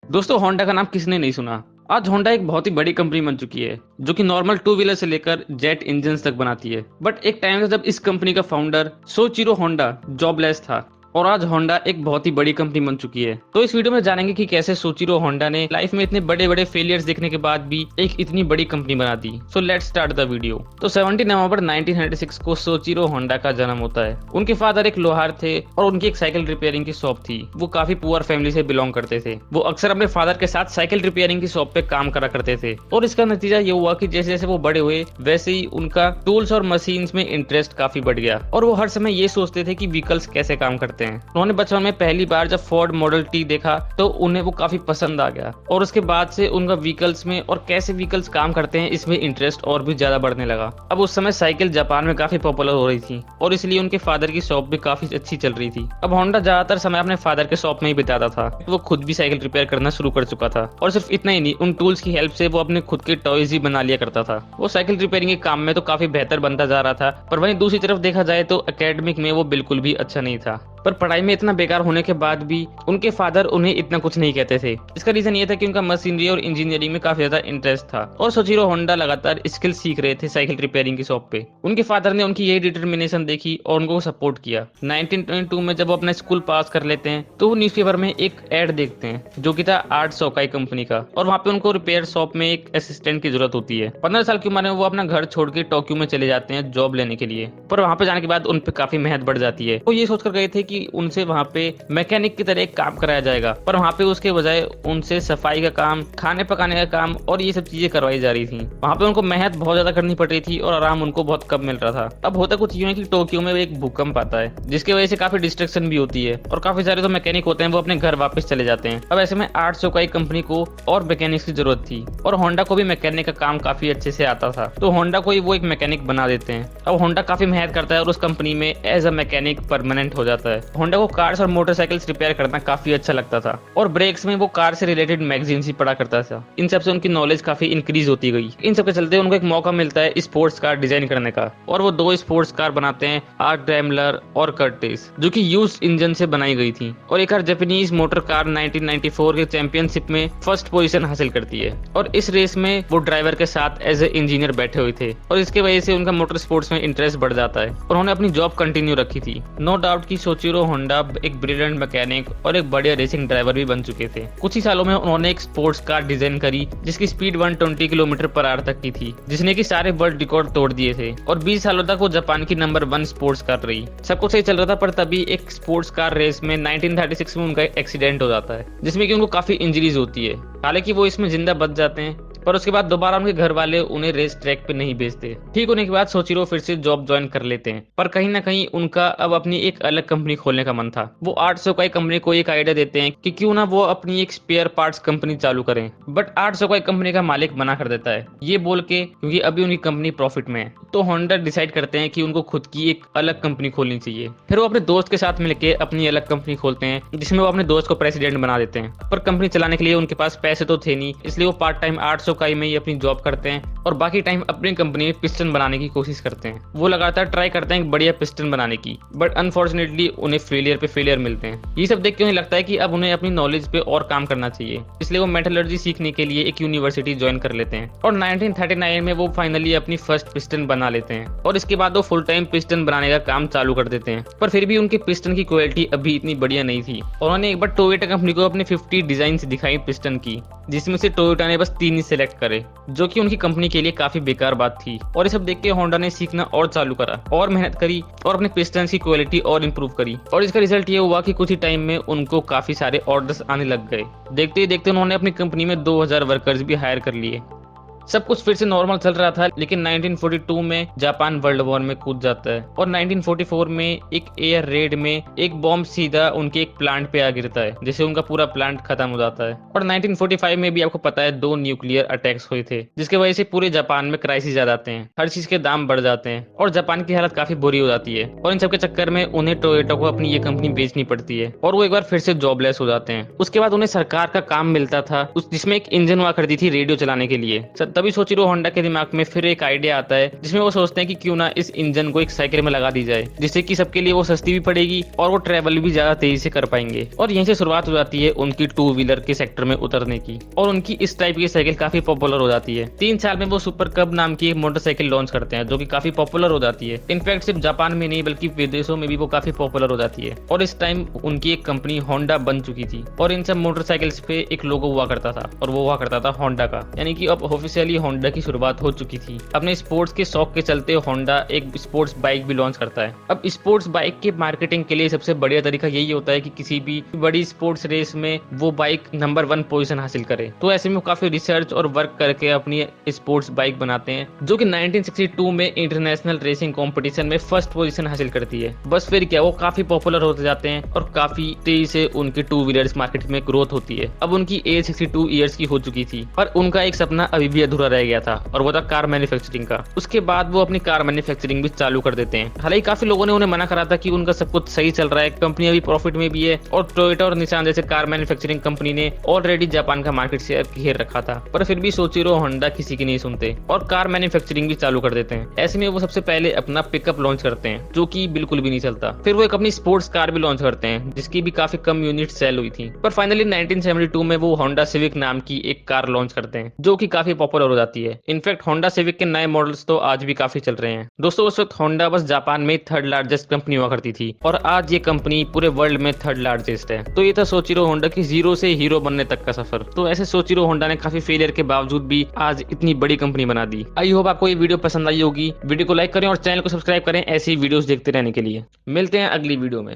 दोस्तों होंडा का नाम किसने नहीं सुना। आज होंडा एक बहुत ही बड़ी कंपनी बन चुकी है जो कि नॉर्मल टू व्हीलर से लेकर जेट इंजन तक बनाती है। बट एक टाइम था जब इस कंपनी का फाउंडर सोचिरो होंडा जॉबलेस था और आज होंडा एक बहुत ही बड़ी कंपनी बन चुकी है। तो इस वीडियो में जानेंगे कि कैसे सोचिरो होंडा ने लाइफ में इतने बड़े बड़े फेलियर्स देखने के बाद भी एक इतनी बड़ी कंपनी बना दी। So let's start the video. तो 17 नवंबर 1996 को सोचिरो होंडा का जन्म होता है। उनके फादर एक लोहार थे और उनकी एक साइकिल रिपेयरिंग की शॉप थी। वो काफी पुअर फैमिली से बिलोंग करते थे। वो अक्सर अपने फादर के साथ साइकिल रिपेयरिंग की शॉप पे काम करा करते थे और इसका नतीजा ये हुआ कि जैसे जैसे वो बड़े हुए वैसे ही उनका टूल्स और मशीन्स में इंटरेस्ट काफी बढ़ गया और वो हर समय ये सोचते थे कि व्हीकल्स कैसे काम करते हैं। उन्होंने बचपन में पहली बार जब फोर्ड मॉडल टी देखा तो उन्हें वो काफी पसंद आ गया और उसके बाद से उनका व्हीकल्स में और कैसे व्हीकल्स काम करते हैं इसमें इंटरेस्ट और भी ज्यादा बढ़ने लगा। अब उस समय साइकिल जापान में काफी पॉपुलर हो रही थी और इसलिए उनके फादर की शॉप भी काफी अच्छी चल रही थी। अब होंडा ज्यादातर समय अपने फादर के शॉप में ही बिताता था। वो खुद भी साइकिल रिपेयर करना शुरू कर चुका था और सिर्फ इतना ही नहीं, उन टूल्स की हेल्प से वो अपने खुद के टॉयज ही बना लिया करता था। वो साइकिल रिपेयरिंग के काम में तो काफी बेहतर बनता जा रहा था, पर वहीं दूसरी तरफ देखा जाए तो एकेडमिक में वो बिल्कुल भी अच्छा नहीं था। पर पढ़ाई में इतना बेकार होने के बाद भी उनके फादर उन्हें इतना कुछ नहीं कहते थे। इसका रीजन ये था कि उनका मशीनरी और इंजीनियरिंग में काफी ज्यादा इंटरेस्ट था और सोचिरो होंडा लगातार स्किल सीख रहे थे साइकिल रिपेयरिंग की शॉप पे। उनके फादर ने उनकी यही डिटर्मिनेशन देखी और उनको सपोर्ट किया। 1922 में जब वो अपना स्कूल पास कर लेते हैं तो वो न्यूज़पेपर में एक एड देखते हैं जो कि था आर्ट सोकाई कंपनी का और वहाँ पे उनको रिपेयर शॉप में एक असिस्टेंट की जरूरत होती है। 15 साल की उम्र में वो अपना घर छोड़ के टोक्यो में चले जाते हैं जॉब लेने के लिए। पर वहाँ पे जाने के बाद उन पे काफी मेहनत बढ़ जाती है। वो ये सोचकर गए थे कि उनसे वहाँ पे मैकेनिक की तरह एक काम कराया जाएगा, पर वहाँ पे उसके बजाय उनसे सफाई का काम, खाने पकाने का काम और ये सब चीजें करवाई जा रही थी। वहाँ पे उनको मेहनत बहुत ज्यादा करनी पड़ रही थी और आराम उनको बहुत कम मिल रहा था। अब होता कुछ यूं है कि टोक्यो में एक भूकंप आता है जिसकी वजह से काफी डिस्ट्रक्शन भी होती है और काफी सारे जो मैकेनिक होते हैं वो अपने घर वापस चले जाते हैं। अब ऐसे में आर्ट सोकाई कंपनी को और मैकेनिक्स की जरूरत थी और होंडा को भी मैकेनिक का काम काफी अच्छे से आता था, तो होंडा को ही वो एक मैकेनिक बना देते हैं। अब होंडा काफी मेहनत करता है और उस कंपनी में एज अ मैकेनिक परमानेंट हो जाता है। होंडा को कार्स और मोटरसाइकिल्स रिपेयर करना काफी अच्छा लगता था और ब्रेक्स में वो कार से रिलेटेड मैगजीन्स ही पढ़ा करता था। इन सब से उनकी नॉलेज काफी इंक्रीज होती गई। इन सब के चलते उनको एक मौका मिलता है स्पोर्ट्स कार डिजाइन करने का और वो 2 स्पोर्ट्स कार बनाते हैं, आर्क डैमलर और कर्टिस, जो कि यूज्ड इंजन से बनाई गई थी। और एक जापानीज मोटर कार 1994 के चैंपियनशिप में फर्स्ट पोजीशन हासिल करती है और इस रेस में वो ड्राइवर के साथ एज ए इंजीनियर बैठे हुए थे और इसके वजह से उनका मोटर स्पोर्ट्स में इंटरेस्ट बढ़ जाता है और उन्होंने अपनी जॉब कंटिन्यू रखी थी। नो डाउट कि सोचिरो होंडा एक ब्रिलियंट मैकेनिक और एक बढ़िया रेसिंग ड्राइवर भी बन चुके थे। कुछ ही सालों में उन्होंने एक स्पोर्ट्स कार डिजाइन करी जिसकी स्पीड 120 किलोमीटर पर आवर तक की थी, जिसने की सारे वर्ल्ड रिकॉर्ड तोड़ दिए थे और 20 सालों तक वो जापान की नंबर 1 स्पोर्ट्स कार रही। सब कुछ सही चल रहा था, पर तभी एक स्पोर्ट्स कार रेस में 1936 में उनका एक्सीडेंट हो जाता है जिसमें कि उनको काफी इंजरीज होती है। हालांकि वो इसमें जिंदा बच जाते हैं, पर उसके बाद दोबारा उनके घर वाले उन्हें रेस ट्रैक पे नहीं भेजते। ठीक होने के बाद सोचिरो फिर से जॉब ज्वाइन कर लेते हैं, पर कहीं ना कहीं उनका अब अपनी एक अलग कंपनी खोलने का मन था। वो आर्ट सोकाई कंपनी को एक आइडिया देते हैं कि क्यों ना वो अपनी एक स्पेयर पार्ट्स कंपनी चालू करें, बट आर्ट सोकाई कंपनी का मालिक मना कर देता है ये बोल के क्योंकि अभी उनकी कंपनी प्रॉफिट में है। तो होंडा डिसाइड करते हैं कि उनको खुद की एक अलग कंपनी खोलनी चाहिए। फिर वो अपने दोस्त के साथ मिलकर अपनी अलग कंपनी खोलते हैं जिसमें वो अपने दोस्त को प्रेसिडेंट बना देते हैं। पर कंपनी चलाने के लिए उनके पास पैसे तो थे नहीं, इसलिए वो पार्ट टाइम आर्ट सोकाई में ही अपनी जॉब करते हैं और बाकी टाइम अपनी कंपनी में पिस्टन बनाने की कोशिश करते हैं। वो लगातार ट्राई करते हैं बढ़िया पिस्टन बनाने की, बट अनफॉर्चुनेटली उन्हें फेलियर पे फेलियर मिलते हैं। ये सब देख के उन्हें लगता है कि अब उन्हें अपनी नॉलेज पे और काम करना चाहिए, इसलिए वो मेटलर्जी सीखने के लिए एक यूनिवर्सिटी ज्वाइन कर लेते हैं और 1939 में वो फाइनली अपनी फर्स्ट पिस्टन बना लेते हैं और इसके बाद वो फुल टाइम पिस्टन बनाने का काम चालू कर देते हैं। पर फिर भी उनके पिस्टन की क्वालिटी अभी इतनी बढ़िया नहीं थी। उन्होंने एक बार टोयोटा कंपनी को अपने 50 डिजाइन दिखाई पिस्टन की, जिसमें से टोयोटा ने बस 3 ही सिलेक्ट करे, जो कि उनकी कंपनी के लिए काफी बेकार बात थी। और ये सब देख के होंडा ने सीखना और चालू करा और मेहनत करी और अपने पिस्टन की क्वालिटी और इंप्रूव करी और इसका रिजल्ट ये हुआ कि कुछ ही टाइम में उनको काफी सारे ऑर्डर्स आने लग गए। देखते ही देखते उन्होंने अपनी कंपनी में 2000 वर्कर्स भी हायर कर लिए। सब कुछ फिर से नॉर्मल चल रहा था, लेकिन 1942 में जापान वर्ल्ड वॉर में कूद जाता है और 1944 में एक एयर रेड में एक बॉम्ब सीधा उनके एक प्लांट पे आ गिरता है, जिससे उनका पूरा प्लांट खत्म हो जाता है। और 1945 में भी आपको पता है 2 न्यूक्लियर अटैक्स हुए थे, जिसके वजह से पूरे जापान में क्राइसिस आ जाते हैं, हर चीज के दाम बढ़ जाते हैं और जापान की हालत काफी बुरी हो जाती है। और इन सबके चक्कर में उन्हें टोयोटा को अपनी ये कंपनी बेचनी पड़ती है और वो एक बार फिर से जॉबलेस हो जाते हैं। उसके बाद उन्हें सरकार का काम मिलता था जिसमें एक इंजन हुआ करती थी रेडियो चलाने के लिए। तभी सोचिरो होंडा के दिमाग में फिर एक आइडिया आता है, जिसमें वो सोचते हैं कि क्यों ना इस इंजन को एक साइकिल में लगा दी जाए, जिससे कि सबके लिए वो सस्ती भी पड़ेगी और वो ट्रेवल भी ज्यादा तेजी से कर पाएंगे। और यहीं से शुरुआत हो जाती है उनकी टू व्हीलर के सेक्टर में उतरने की, और उनकी इस टाइप की साइकिल काफी पॉपुलर हो जाती है। 3 साल में वो सुपर कब नाम की एक मोटरसाइकिल लॉन्च करते हैं, जो कि काफी पॉपुलर हो जाती है। इनफैक्ट सिर्फ जापान में नहीं बल्कि विदेशों में भी वो काफी पॉपुलर हो जाती है। और इस टाइम उनकी एक कंपनी होंडा बन चुकी थी, और इन सब मोटरसाइकिल्स पे एक लोगो हुआ करता था, और वो हुआ करता था होंडा का। यानी कि अब ऑफिशियली होंडा की शुरुआत हो चुकी थी। अपने स्पोर्ट्स के शौक के चलते होंडा एक स्पोर्ट्स बाइक भी लॉन्च करता है। अब स्पोर्ट्स बाइक के मार्केटिंग के लिए सबसे बढ़िया तरीका यही होता है कि किसी भी बड़ी स्पोर्ट्स रेस में वो बाइक नंबर 1 पोजीशन हासिल करे। तो ऐसे में वो काफी रिसर्च और वर्क करके अपनी स्पोर्ट्स बाइक बनाते हैं, जो कि 1962 में इंटरनेशनल रेसिंग कंपटीशन में फर्स्ट पोजीशन हासिल करती है। बस फिर क्या, वो काफी पॉपुलर होते जाते हैं और काफी तेजी से उनकी टू व्हीलर्स मार्केट में ग्रोथ होती है। अब उनकी एज 62 ईयर्स की हो चुकी थी, पर उनका एक सपना अभी भी अधूरा रह गया था, और वो था कार मैन्युफैक्चरिंग का। उसके बाद वो अपनी कार मैन्युफैक्चरिंग भी चालू कर देते हैं। हालांकि काफी लोगों ने उन्हें मना करा था कि उनका सब कुछ सही चल रहा है, कंपनी अभी प्रॉफिट में भी है, और टोयोटा और निसान जैसे कार मैन्युफैक्चरिंग कंपनी ने ऑलरेडी जापान का मार्केट शेयर घेर रखा था। पर फिर भी सोचिरो होंडा किसी की नहीं सुनते और कार मैन्युफैक्चरिंग भी चालू कर देते हैं। ऐसे में वो सबसे पहले अपना पिकअप लॉन्च करते हैं, जो कि बिल्कुल भी नहीं चलता। फिर वो एक अपनी स्पोर्ट्स कार भी लॉन्च करते हैं, जिसकी भी काफी कम यूनिट सेल हुई थी। पर फाइनली 1972 में वो होंडा सिविक नाम की एक कार लॉन्च करते हैं, जो कि काफी पॉपुलर हो जाती है। इनफैक्ट होंडा सिविक के नए मॉडल्स तो आज भी काफी चल रहे हैं। दोस्तों उस वक्त होंडा बस जापान में 3rd लार्जेस्ट कंपनी हुआ करती थी, और आज ये कंपनी पूरे वर्ल्ड में 3rd लार्जेस्ट है। तो ये था सोचिरो होंडा की जीरो से हीरो बनने तक का सफर। तो ऐसे सोचिरो होंडा ने काफी फेलियर के बावजूद भी आज इतनी बड़ी कंपनी बना दी। आई होप आपको ये वीडियो पसंद आई होगी। वीडियो को लाइक करें और चैनल को सब्सक्राइब करें ऐसी वीडियोस देखते रहने के लिए। मिलते हैं अगली वीडियो में।